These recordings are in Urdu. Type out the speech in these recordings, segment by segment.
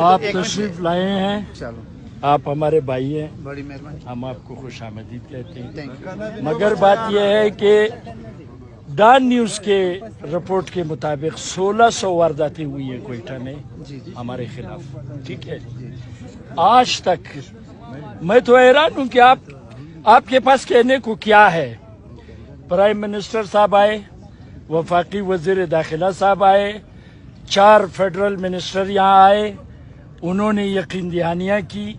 آپ تشریف لائے ہیں، آپ ہمارے بھائی ہیں، بڑی مہربانی، ہم آپ کو خوش آمدید کہتے ہیں۔ مگر بات یہ ہے کہ ڈان نیوز کے رپورٹ کے مطابق 1600 وارداتیں ہوئی ہیں کوئٹہ میں ہمارے خلاف، ٹھیک ہے؟ آج تک میں تو حیران ہوں کہ آپ کے پاس کہنے کو کیا ہے؟ پرائم منسٹر صاحب آئے، وفاقی وزیر داخلہ صاحب آئے، 4 فیڈرل منسٹر یہاں آئے، انہوں نے یقین دہانیاں کی،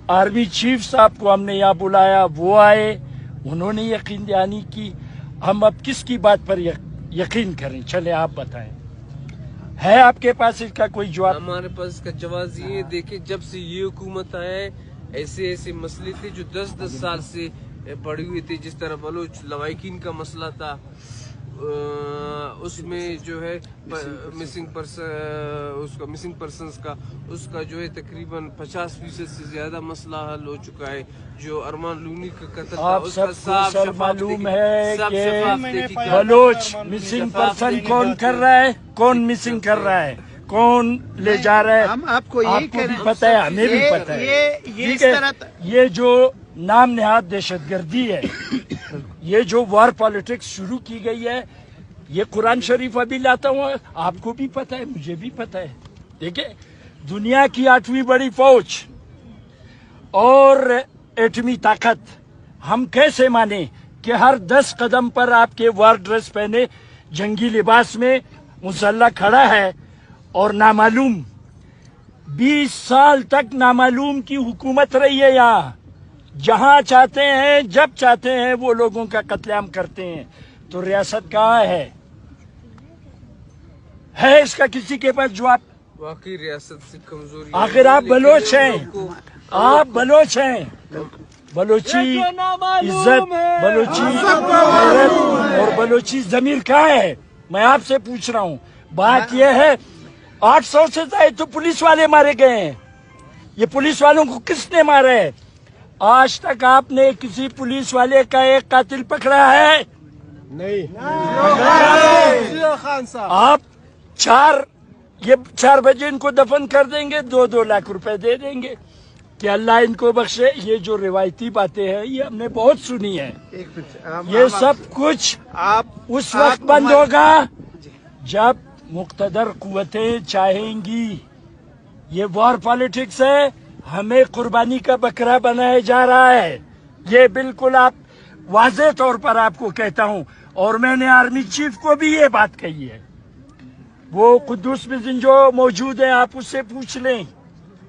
آرمی چیف صاحب کو ہم نے یہاں بلایا، وہ آئے، انہوں نے یقین دہانی کی۔ ہم اب کس کی بات پر یقین کریں؟ چلے آپ بتائیں، ہے آپ کے پاس اس کا کوئی جواب؟ ہمارے پاس اس کا جواز یہ ہے، دیکھیں جب سے یہ حکومت آیا ہے ایسے مسئلے تھے جو 10 سال سے پڑی ہوئی تھی، جس طرح بلوچ لوائقین کا مسئلہ تھا، اس میں جو ہے مسنگ پرسنز کا اس کا جو ہے تقریباً 50% سے زیادہ مسئلہ حل ہو چکا ہے۔ جو ارمان لونی کا قتل تھا آپ اس سب کا کو سر معلوم ہے کہ بلوچ بلوچ مسنگ پرسن کون کر رہا ہے، کون مسنگ کر رہا ہے، کون لے جا رہا ہے، ہم آپ کو یہی بھی پتہ ہے، ہمیں بھی پتہ ہے۔ ٹھیک ہے، یہ جو نام نہاد دہشت گردی ہے، یہ جو وار پالیٹکس شروع کی گئی ہے، یہ قرآن شریف ابھی لاتا ہوں، آپ کو بھی پتہ ہے، مجھے بھی پتہ ہے۔ دیکھیں، دنیا کی 8ویں بڑی فوج اور ایٹمی طاقت، ہم کیسے مانیں کہ ہر 10 قدم پر آپ کے وار ڈریس پہنے جنگی لباس میں مسلح کھڑا ہے اور نامعلوم 20 سال تک نامعلوم کی حکومت رہی ہے یہاں، جہاں چاہتے ہیں جب چاہتے ہیں وہ لوگوں کا قتل عام کرتے ہیں، تو ریاست کہاں ہے اس کا کسی کے پاس جواب؟ واقعی ریاست سے کمزوری، آخر آپ بلوچ ہیں، آپ بلوچ ہیں، بلوچی عزت، بلوچی غیرت اور بلوچی ضمیر کہاں ہے؟ میں آپ سے پوچھ رہا ہوں۔ بات یہ ہے 800 سے زائد تو پولیس والے مارے گئے ہیں، یہ پولیس والوں کو کس نے مارا ہے؟ آج تک آپ نے کسی پولیس والے کا ایک قاتل پکڑا ہے؟ نہیں۔ آپ 4 بجے ان کو دفن کر دیں گے، 2 لاکھ روپے دے دیں گے کہ اللہ ان کو بخشے۔ یہ جو روایتی باتیں ہیں یہ ہم نے بہت سنی ہیں، یہ سب کچھ اس وقت بند ہوگا جب مقتدر قوتیں چاہیں گی۔ یہ وار پالیٹکس ہے، ہمیں قربانی کا بکرا بنایا جا رہا ہے، یہ بالکل آپ واضح طور پر آپ کو کہتا ہوں، اور میں نے آرمی چیف کو بھی یہ بات کہی ہے، وہ قدوس بزن جو موجود ہیں آپ اس سے پوچھ لیں،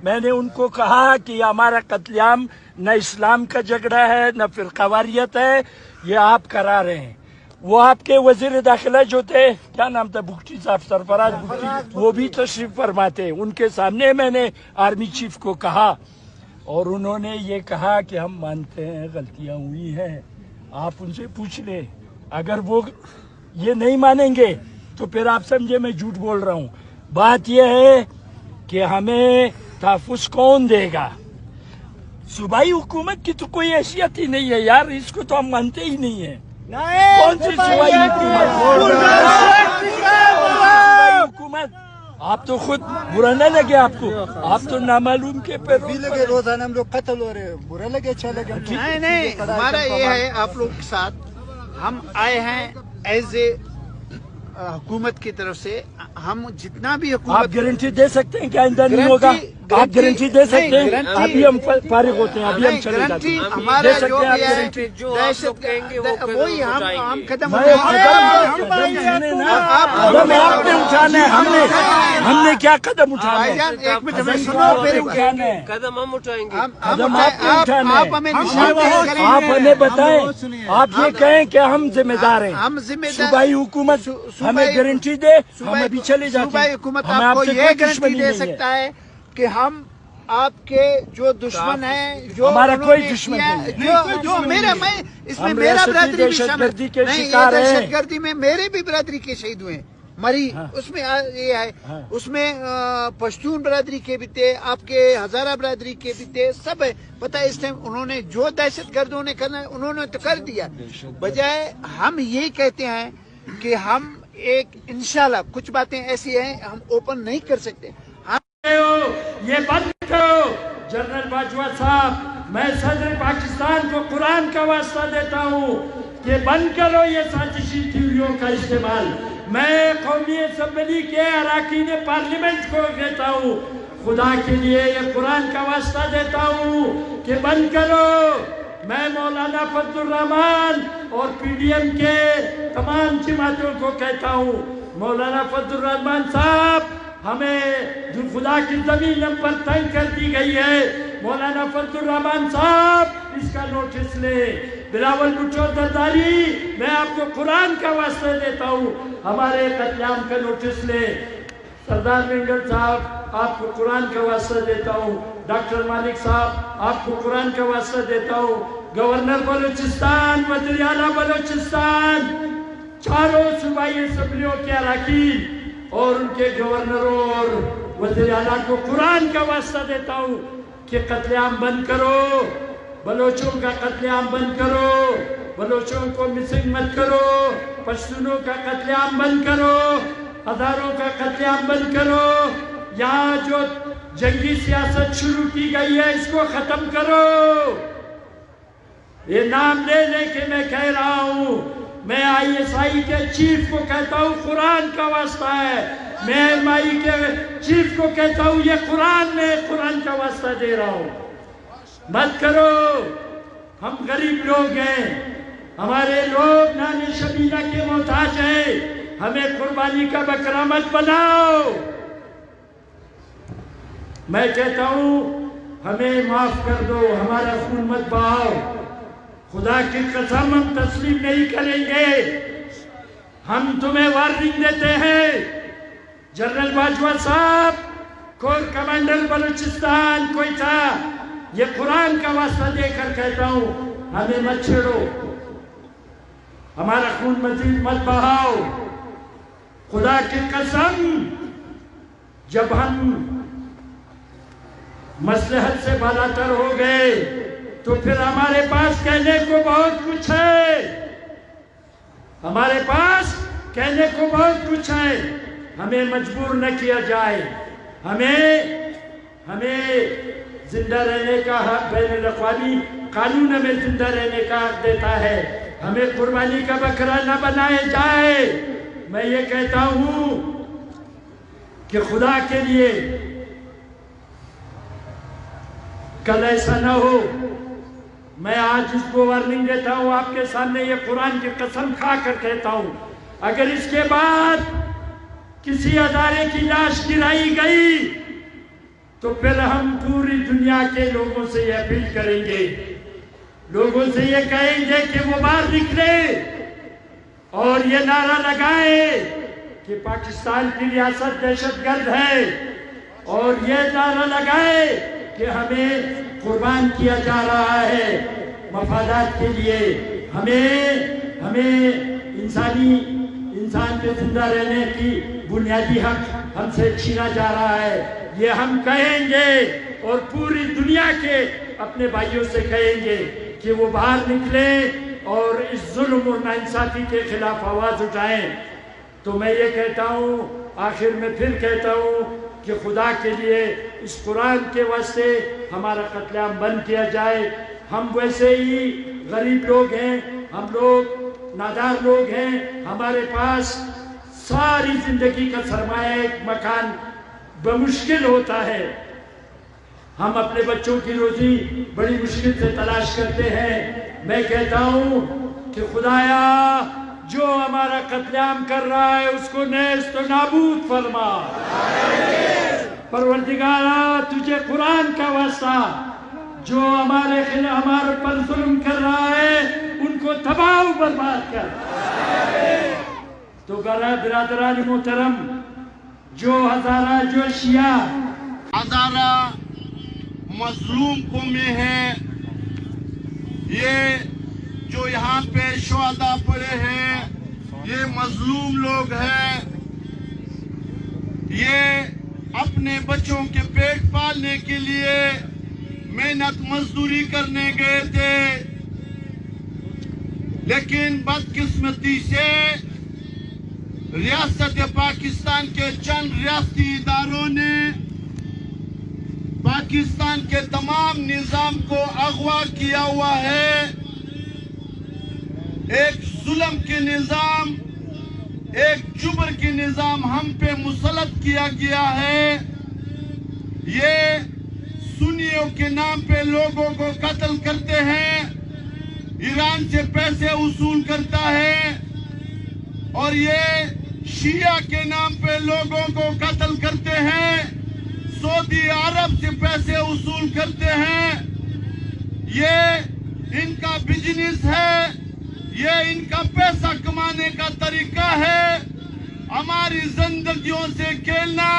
میں نے ان کو کہا کہ یہ ہمارا قتل عام نہ اسلام کا جھگڑا ہے نہ فرقہ واریت ہے، یہ آپ کرا رہے ہیں۔ وہ آپ کے وزیر داخلہ جو تھے، کیا نام تھا، بگٹی صاحب، سرفراز بگٹی، وہ بھی تشریف فرماتے، ان کے سامنے میں نے آرمی چیف کو کہا، اور انہوں نے یہ کہا کہ ہم مانتے ہیں غلطیاں ہوئی ہیں، آپ ان سے پوچھ لیں۔ اگر وہ یہ نہیں مانیں گے تو پھر آپ سمجھے میں جھوٹ بول رہا ہوں۔ بات یہ ہے کہ ہمیں تحفظ کون دے گا؟ صوبائی حکومت کی تو کوئی حیثیت ہی نہیں ہے یار، اس کو تو ہم مانتے ہی نہیں ہیں۔ کون سی صوبائی حکومت؟ آپ تو خود برا نہ لگے آپ کو، آپ تو نامعلوم کے پیرو لگے، روزانہ ہم لوگ قتل ہو رہے ہیں، برا لگے اچھا لگے؟ نہیں، ہمارا یہ ہے آپ لوگ کے ساتھ، ہم آئے ہیں ایز اے حکومت کی طرف سے، ہم جتنا بھی حکومت، آپ گارنٹی دے سکتے ہیں کہ آئندہ نہیں ہوگا؟ آپ گارنٹی دے سکتے ہیں؟ ابھی ہم فارغ ہوتے ہیں، ابھی ہم چلے جاتے ہیں، ہمارا دے جو سکتے ہیں بھی آپ ہے گارنٹی؟ جو کہیں گے وہی ہم قدم آپ نے اٹھانا ہے، ہم نے کیا قدم اٹھانا ہے؟ ایک منٹ ہمیں سنو، پھر قدم ہم اٹھائیں گے، قدم آپ نے اٹھانا آپ ہمیں ہے، آپ ہمیں بتائیں، آپ یہ کہیں کہ ہم ذمہ دار ہیں، ہم ذمہ دار، صوبائی حکومت ہمیں گارنٹی دے، ہم ابھی چلے جاتے صوبائی ہیں، حکومت ہمیں آپ آپ کو سے یہ کوئی گارنٹی دشمنی دے نہیں ہے۔ سکتا ہے کہ ہم آپ کے جو دشمن ہیں، جو ہمارا انہوں کوئی نے دشمن کیا، نہیں ہے، جو میرا، میں اس میں ہم میرا ریاستی برادری بھی دہشت شامل، گردی کے نہیں، یہ شکار ہیں۔ دہشت گردی میں میرے بھی برادری کے شہید ہوئے ہیں، مری اس میں یہ ہے اس میں پشتون برادری کے بھی تھے, آپ کے ہزارہ برادری کے بھی تھے, سب ہے. پتہ ہے اس ٹائم انہوں نے جو دہشت گردوں نے کرنا ہے انہوں نے تو کر دیا. بجائے ہم یہی کہتے ہیں کہ ہم ایک انشاءاللہ کچھ باتیں ایسی ہیں ہم اوپن نہیں کر سکتے. یہ بند کرو جنرل باجوہ صاحب, میں صدر پاکستان کو قرآن کا واسطہ دیتا ہوں کہ بند کرو یہ سازشی تھیوریوں کا استعمال. میں قومی اسمبلی کے اراکین پارلیمنٹ کو کہتا ہوں, خدا کے لیے یہ قرآن کا واسطہ دیتا ہوں کہ بند کرو. میں مولانا فضل الرحمان اور پی ڈی ایم کے تمام جماعتوں کو کہتا ہوں, مولانا فضل الرحمان صاحب ہمیں خدا کی زمین ہم پر تنگ کر دی گئی ہے, مولانا فضل الرحمان صاحب اس کا نوٹس لیں. بلاول بھٹو زرداری میں آپ کو قرآن کا واسطہ دیتا ہوں, ہمارے قتل عام کا نوٹس لیں. سردار مینگل صاحب آپ کو قرآن کا واسطہ دیتا ہوں, ڈاکٹر مالک صاحب آپ کو قرآن کا واسطہ دیتا ہوں, گورنر بلوچستان, وزیر اعلیٰ بلوچستان, چاروں صوبائی اسمبلیوں کے اراکین اور ان کے گورنروں اور وزیر اعلیٰ کو قرآن کا واسطہ دیتا ہوں کہ قتل عام بند کرو, بلوچوں کا قتل عام بند کرو, بلوچوں کو مسنگ مت کرو, پشتونوں کا قتل عام بند کرو, ہزاروں کا قتل عام بند کرو. یہاں جو جنگی سیاست شروع کی گئی ہے اس کو ختم کرو. یہ نام لے لے کے میں کہہ رہا ہوں, میں آئی ایس آئی کے چیف کو کہتا ہوں قرآن کا واسطہ ہے, میں ایم آئی کے چیف کو کہتا ہوں یہ قرآن, میں قرآن کا واسطہ دے رہا ہوں, مت کرو. ہم غریب لوگ ہیں, ہمارے لوگ نان شبینہ کے محتاج ہیں, ہمیں قربانی کا بکرا مت بناؤ. میں کہتا ہوں ہمیں معاف کر دو, ہمارا خون مت بہاؤ. خدا کی قسم ہم تسلیم نہیں کریں گے, ہم تمہیں وارننگ دیتے ہیں. جنرل باجوہ صاحب, کور کمانڈر بلوچستان کوئٹہ, یہ قرآن کا واسطہ دے کر کہتا ہوں ہمیں مت چھیڑو, ہمارا خون مزید مت بہاؤ. خدا کی قسم جب ہم مصلحت سے بالاتر ہو گئے تو پھر ہمارے پاس کہنے کو بہت کچھ ہے, ہمارے پاس کہنے کو بہت کچھ ہے. ہمیں مجبور نہ کیا جائے, ہمیں زندہ رہنے کا حق بین الاقوامی قانون ہمیں زندہ رہنے کا حق دیتا ہے, ہمیں قربانی کا بکرا نہ بنائے جائے. میں یہ کہتا ہوں کہ خدا کے لیے کل ایسا نہ ہو. میں آج اس کو وارننگ دیتا ہوں آپ کے سامنے, یہ قرآن کی قسم کھا کر کہتا ہوں, اگر اس کے بعد کسی ادارے کی لاش گرائی گئی تو پھر ہم پوری دنیا کے لوگوں سے یہ اپیل کریں گے, لوگوں سے یہ کہیں گے کہ وہ باہر نکلے اور یہ نعرہ لگائیں کہ پاکستان کی ریاست دہشت گرد ہے, اور یہ نعرہ لگائیں کہ ہمیں قربان کیا جا رہا ہے مفادات کے لیے, ہمیں انسان کے زندہ رہنے کی بنیادی حق ہم سے چھینا جا رہا ہے. یہ ہم کہیں گے اور پوری دنیا کے اپنے بھائیوں سے کہیں گے کہ وہ باہر نکلیں اور اس ظلم اور ناانصافی کے خلاف آواز اٹھائیں. تو میں یہ کہتا ہوں, آخر میں پھر کہتا ہوں کہ خدا کے لیے اس قرآن کے واسطے ہمارا قتل عام بند کیا جائے. ہم ویسے ہی غریب لوگ ہیں, ہم لوگ نادار لوگ ہیں, ہمارے پاس ساری زندگی کا سرمایہ ایک مکان بمشکل ہوتا ہے. ہم اپنے بچوں کی روزی بڑی مشکل سے تلاش کرتے ہیں. میں کہتا ہوں کہ خدایا جو ہمارا قتل عام کر رہا ہے اس کو نیست و نابود فرما. پروردگارا تجھے قرآن کا واسطہ, جو ہمارے پر ظلم کر رہا ہے ان کو تباہ و برباد کر. تو برادران محترم, جو ہزارہ جو شیعہ ہزارہ مظلوم قومیں ہیں, یہ جو یہاں پہ شہداء پڑے ہیں یہ مظلوم لوگ ہیں, یہ اپنے بچوں کے پیٹ پالنے کے لیے محنت مزدوری کرنے گئے تھے، لیکن بدقسمتی سے ریاست پاکستان کے چند ریاستی اداروں نے پاکستان کے تمام نظام کو اغوا کیا ہوا ہے۔ ایک ظلم کے نظام، ایک جبر کے نظام ہم پہ مسلط کیا گیا ہے۔ یہ سنیوں کے نام پہ لوگوں کو قتل کرتے ہیں، ایران سے پیسے وصول کرتا ہے، اور یہ شیعہ کے نام پہ لوگوں کو قتل کرتے ہیں، سعودی عرب سے پیسے وصول کرتے ہیں۔ یہ ان کا بزنس ہے، یہ ان کا پیسہ کمانے کا طریقہ ہے۔ ہماری زندگیوں سے کھیلنا،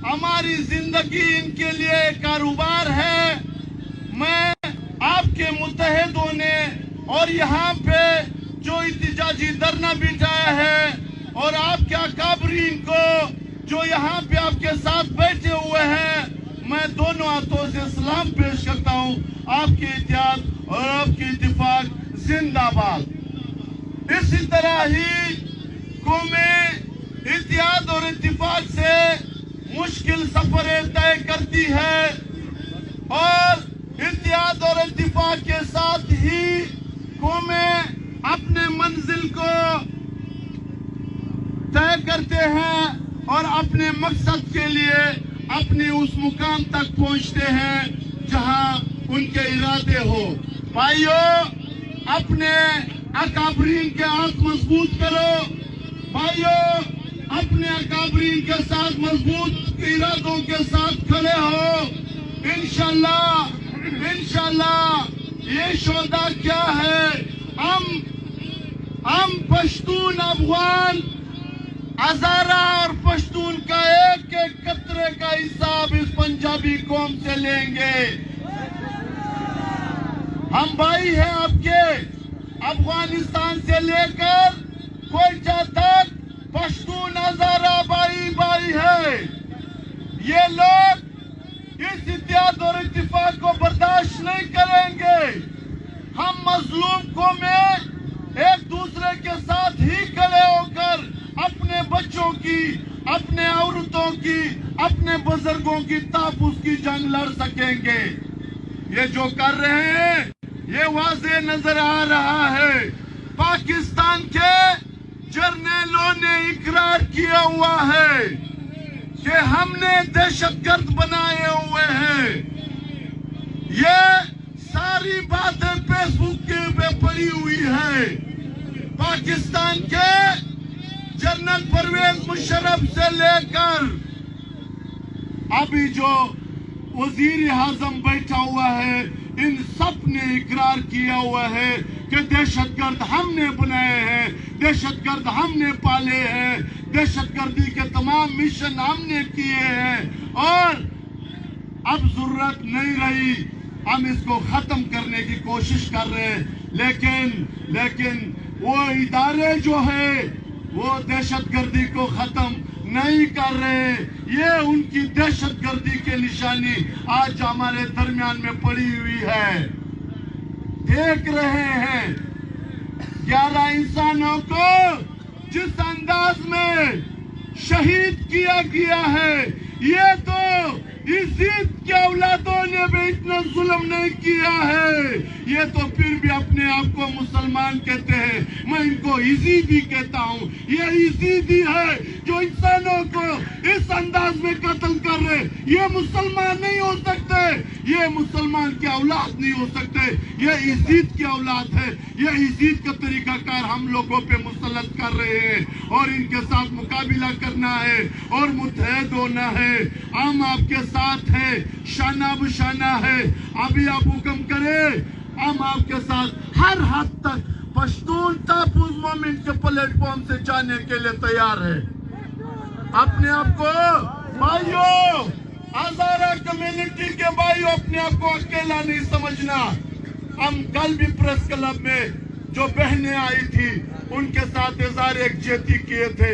ہماری زندگی ان کے لیے کاروبار ہے۔ میں آپ کے متحدوں نے اور یہاں پہ جو احتجاجی دھرنا بٹھایا ہے، اور آپ کے اکابرین کو جو یہاں پہ آپ کے ساتھ بیٹھے ہوئے ہیں، میں دونوں ہاتھوں سے سلام پیش کرتا ہوں۔ آپ کی اتحاد اور آپ کی اتفاق زندہ باد۔ اسی طرح ہی قومیں اتحاد اور اتفاق سے مشکل سفریں طے کرتی ہے، اور اتحاد اور اتفاق کے ساتھ ہی قومیں اپنے منزل کو طے کرتے ہیں اور اپنے مقصد کے لیے اپنے اس مقام تک پہنچتے ہیں جہاں ان کے ارادے ہو۔ بھائیو، اپنے اکابرین کے ہاتھ مضبوط کرو۔ بھائیو، اپنے اکابرین کے ساتھ مضبوط ارادوں کے ساتھ کھڑے ہو۔ انشاءاللہ یہ شہداء کیا ہے؟ ہم پشتون افغان، ہزارہ اور پشتون کا ایک ایک قطرے کا حساب اس پنجابی قوم سے لیں گے۔ ہم بھائی ہیں آپ کے، افغانستان سے لے کر کوئٹہ تک پشتون ہزارہ بھائی ہے۔ یہ لوگ اس اتحاد اور اتفاق کو برداشت نہیں کریں گے۔ ہم مظلوم قومیں ایک دوسرے کے ساتھ ہی کھڑے ہو کر اپنے بچوں کی، اپنے عورتوں کی، اپنے بزرگوں کی تحفظ کی جنگ لڑ سکیں گے۔ یہ جو کر رہے ہیں یہ واضح نظر آ رہا ہے۔ پاکستان کے جرنیلوں نے اقرار کیا ہوا ہے کہ ہم نے دہشت گرد بنائے ہوئے ہیں۔ یہ ساری باتیں فیس بک پہ پڑی ہوئی ہے۔ پاکستان کے جنرل پرویز مشرف سے لے کر ابھی جو وزیر اعظم بیٹھا ہوا ہے، ان سب نے اقرار کیا ہوا ہے کہ دہشت گرد ہم نے بنائے ہیں، دہشت گرد ہم نے پالے ہیں، دہشت گردی کے تمام مشن ہم نے کیے ہیں، اور اب ضرورت نہیں رہی، ہم اس کو ختم کرنے کی کوشش کر رہے ہیں۔ لیکن وہ ادارے جو ہیں وہ دہشت گردی کو ختم نہیں کر رہے۔ یہ ان کی دہشت گردی کی نشانی آج ہمارے درمیان میں پڑی ہوئی ہے۔ دیکھ رہے ہیں 11 انسانوں کو جس انداز میں شہید کیا گیا ہے، یہ تو یزید کے اولادوں نے بھی اتنا ظلم نہیں کیا ہے۔ یہ تو پھر بھی اپنے آپ کو مسلمان کہتے ہیں، میں ان کو یزیدی کہتا ہوں۔ یہ یزیدی ہے جو انسانوں کو اس انداز میں قتل کر رہے۔ یہ مسلمان نہیں ہو سکتے، یہ مسلمان کی اولاد نہیں ہو سکتے، یہ یزید کی اولاد ہے۔ یہ یزید کا طریقہ کار ہم لوگوں پہ مسلط کر رہے ہیں، اور ان کے ساتھ مقابلہ کرنا ہے اور متحد ہونا ہے۔ ہم آپ کے ساتھ ہیں، شانہ بشانہ ہے۔ ابھی آپ حکم کریں، ہم آپ کے ساتھ ہر حد تک پشتون تحفظ موومنٹ کے پلیٹ فارم سے جانے کے لیے تیار ہے۔ اپنے آپ کو بھائیوں، ہزارہ کمیونٹی کے بھائیوں، اپنے آپ کو اکیلا نہیں سمجھنا۔ ہم کل بھی پریس کلب میں جو بہنیں آئی تھی ان کے ساتھ اظہار یکجہتی کیے تھے۔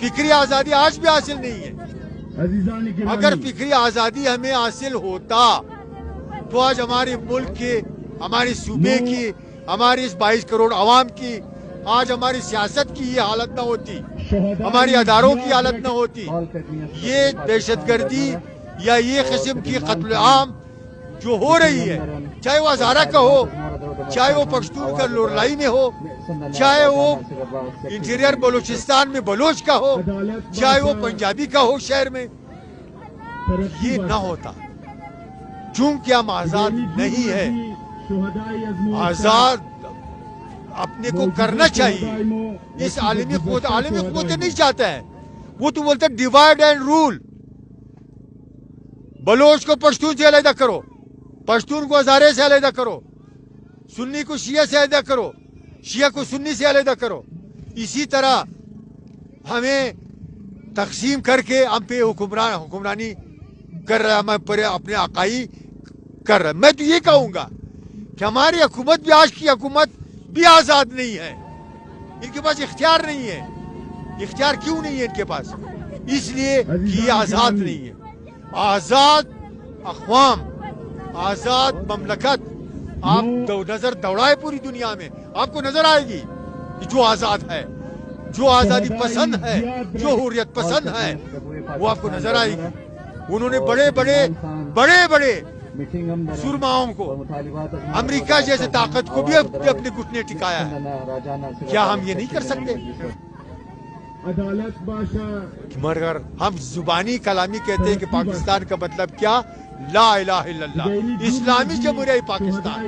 فکری آزادی آج بھی حاصل نہیں ہے. اگر فکری آزادی ہمیں حاصل ہوتا تو آج ہمارے ملک کی، ہمارے صوبے کی، ہماری اس 22 کروڑ عوام کی، آج ہماری سیاست کی یہ حالت نہ ہوتی، ہماری اداروں کی حالت نہ ہوتی. یہ دہشت گردی یا یہ قسم کی قتل عام جو ہو رہی ہے، چاہے وہ ہزارہ کا ہو، چاہے وہ پشتون کا لورائی میں ہو، چاہے وہ انٹیریئر بلوچستان میں بلوچ کا ہو، چاہے وہ پنجابی کا ہو شہر میں، یہ نہ ہوتا. چونکہ ہم آزاد نہیں ہے. آزاد اپنے کو کرنا چاہیے. اس عالمی قوت نہیں چاہتا ہے. وہ تو بولتا ہے ڈیوائڈ اینڈ رول. بلوچ کو پشتون سے علیحدہ کرو، پشتون کو ہزارے سے علیحدہ کرو، سنی کو شیعہ سے علیحدہ کرو، شیعہ کو سنی سے علیحدہ کرو. اسی طرح ہمیں تقسیم کر کے ہم پہ حکمرانی کر رہا ہے، ہم پر اپنے آقائی کر رہا ہے. میں تو یہ کہوں گا کہ ہماری حکومت بھی، آج کی حکومت بھی آزاد نہیں ہے. ان کے پاس اختیار نہیں ہے. اختیار کیوں نہیں ہے ان کے پاس؟ اس لیے کہ یہ آزاد نہیں ہے. آزاد اقوام، آزاد مملکت آپ نظر دوڑائے پوری دنیا میں، آپ کو نظر آئے گی جو آزاد ہے، جو آزادی پسند ہے، جو حریت پسند ہے، وہ آپ کو نظر آئے گی. انہوں نے بڑے بڑے سرماؤں کو، امریکہ جیسے طاقت کو بھی اپنے گھٹنے ٹکایا ہے. کیا ہم یہ نہیں کر سکتے؟ مگر ہم زبانی کلامی کہتے ہیں کہ پاکستان کا مطلب کیا؟ لا الہ الا اللہ، اسلامی جمہوریہ پاکستان.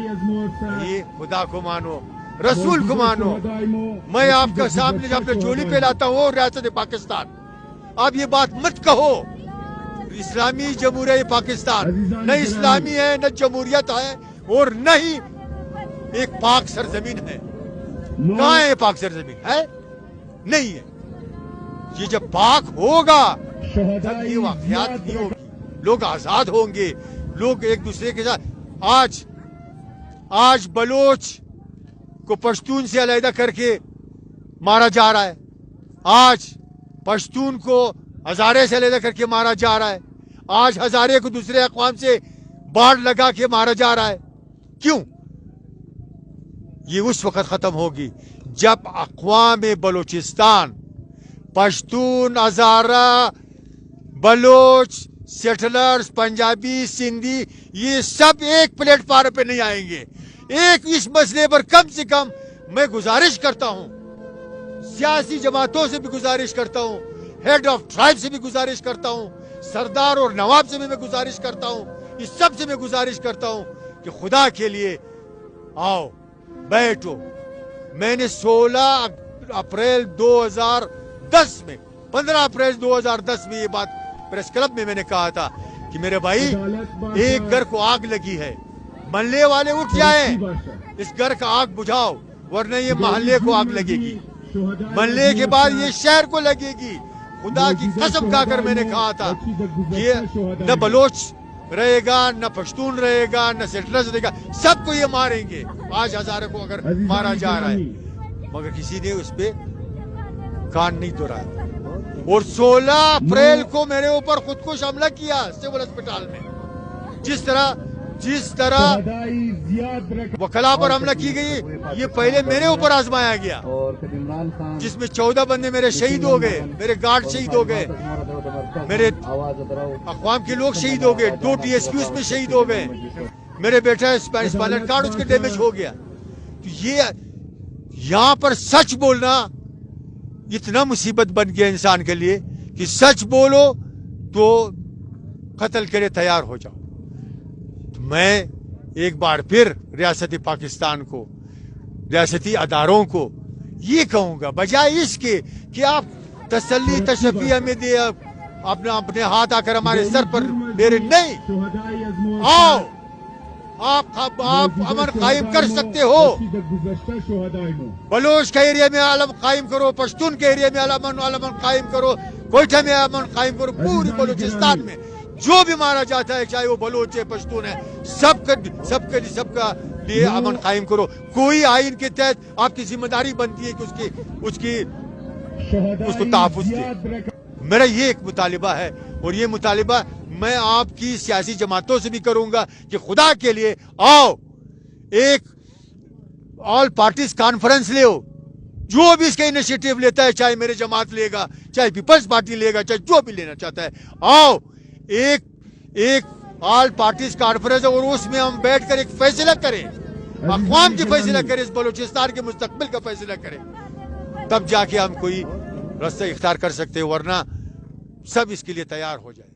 یہ خدا کو مانو، رسول کو مانو. میں آپ کا سامنے اپنے جولی پہ لاتا ہوں ریاست پاکستان. آپ یہ بات مت کہو اسلامی جمہوریہ پاکستان نہ اسلامی ہے، نہ جمہوریت ہے، اور نہ ہی ایک پاک سرزمین ہے. کہاں ہے پاک سرزمین؟ ہے نہیں ہے. یہ جب پاک ہوگا تب یہ واقعات نہیں ہوگی. لوگ آزاد ہوں گے، لوگ ایک دوسرے کے ساتھ. آج بلوچ کو پشتون سے علیحدہ کر کے مارا جا رہا ہے. آج پشتون کو ہزارے سے علیحدہ کر کے مارا جا رہا ہے. آج ہزارے کو دوسرے اقوام سے باڑ لگا کے مارا جا رہا ہے. کیوں؟ یہ اس وقت ختم ہوگی جب اقوام بلوچستان، پشتون، ہزارہ، بلوچ، سیٹلرز، پنجابی، سندھی، یہ سب ایک پلیٹ فارم پہ نہیں آئیں گے. ایک اس مسئلے پر کم سے کم میں گزارش کرتا ہوں، سیاسی جماعتوں سے بھی گزارش کرتا ہوں، ہیڈ آف ٹرائب سے بھی گزارش کرتا ہوں، سردار اور نواب سے بھی میں گزارش کرتا ہوں، اس سب سے میں گزارش کرتا ہوں کہ خدا کے لیے آؤ بیٹھو. میں نے 16 اپریل 2010 میں 15 اپریل 2010 میں یہ بات پریس کلب میں نے کہا تھا کہ میرے بھائی ایک گھر کو آگ لگی ہے، محلے والے اٹھ جائیں، اس گھر کا آگ بجھاؤ، ورنہ یہ محلے کو آگ لگے گی، محلے کے بعد یہ شہر کو لگے گی. خدا کی قسم کھا کر میں نے کہا تھا یہ نہ بلوچ رہے گا، نہ پشتون رہے گا، نہ سیٹلرز رہے گا، سب کو یہ ماریں گے. آج ہزارے کو اگر مارا جا رہا ہے، مگر کسی نے اس پہ کان نہیں دھرایا. اور 16 اپریل کو میرے اوپر خودکش حملہ کیا سول اسپتال میں. جس طرح وکلا پر حملہ کی گئی، یہ پہلے میرے اوپر آزمایا گیا، جس میں 14 بندے میرے شہید ہو گئے، میرے گارڈ شہید ہو گئے، میرے اقوام کے لوگ شہید ہو گئے، 2 TSP اس میں شہید ہو گئے، میرے بیٹا اسپائنل کارڈ اس کے ڈیمیج ہو گیا. تو یہ یہاں پر سچ بولنا اتنا مصیبت بن گیا انسان کے لیے کہ سچ بولو تو قتل کے لیے تیار ہو جاؤ. میں ایک بار پھر ریاست پاکستان کو، ریاستی اداروں کو یہ کہوں گا، بجائے اس کے کہ آپ تسلی تشفی ہمیں دے، اپنے ہاتھ آ کر ہمارے سر پر میرے نہیں، آؤ آپ امن قائم کر سکتے ہو. بلوچ کے ایریا میں علم قائم کرو، پشتون کے ایریا میں علم قائم کرو، کوئٹہ میں امن قائم کرو. پوری بلوچستان میں جو بھی مارا جاتا ہے، چاہے وہ بلوچ ہے، پشتون ہے، سب کا لیے امن قائم کرو. کوئی آئین کے تحت آپ کی ذمہ داری بنتی ہے کہ اس کی اس کو تحفظ دے. میرا یہ ایک مطالبہ ہے اور یہ مطالبہ میں آپ کی سیاسی جماعتوں سے بھی کروں گا کہ خدا کے لیے آؤ ایک آل پارٹیز کانفرنس لے ہو. جو بھی اس کا انیشیٹو لیتا ہے, چاہے میرے جماعت لے گا, چاہے پیپلز پارٹی لے گا, چاہے جو بھی لینا چاہتا ہے, آؤ ایک آل پارٹیز کانفرنس اور اس میں ہم بیٹھ کر ایک فیصلہ کریں, اقوام کی فیصلہ کریں, اس بلوچستان کے مستقبل کا فیصلہ کریں, تب جا کے ہم کوئی راستہ اختیار کر سکتے ہیں, ورنہ سب اس کے لیے تیار ہو جائے.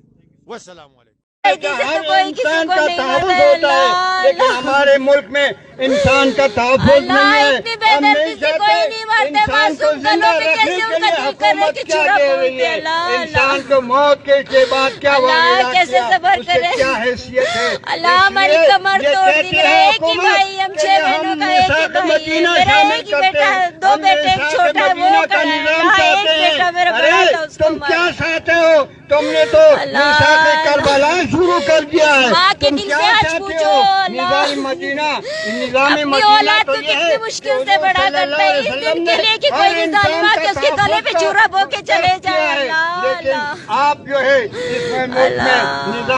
والسلام علیکم. ہر انسان کا تحفظ ہوتا ہے, لیکن ہمارے ملک میں انسان کا تحفظ نہیں ہے. ہم نہیں چاہتے انسان کو زندہ رکھنے کے لیے حکومت کیا دے رہی ہے, انسان کو موت کے بعد کیا واقعہ اس کی کیا حیثیت ہے. اللہ ہماری کمر توڑ دی ہے کہ بھائی ہم 6 بہنوں کا ایک ہی بھائی ہے, میرا ایک ہی بیٹا, 2 بیٹے, ایک چھوٹا ہے وہ کہا ہے, ایک بیٹا میرا بڑا تھا اس کو تم کیا چاہتے ہو, تم نے تو میثاق کربلا شروع کر دیا ہے. تم کیا چاہتے ہو نظام مدینہ, نظام مدینہ اولاد کو کتنی مشکل سے بڑا کرتا ہے اس دن کے لیے کہ کوئی بھی ظالم آ کے اس کے گلے پہ چھرا بو کے چلے جائے. لیکن آپ جو ہے اس میں ملک میں نظام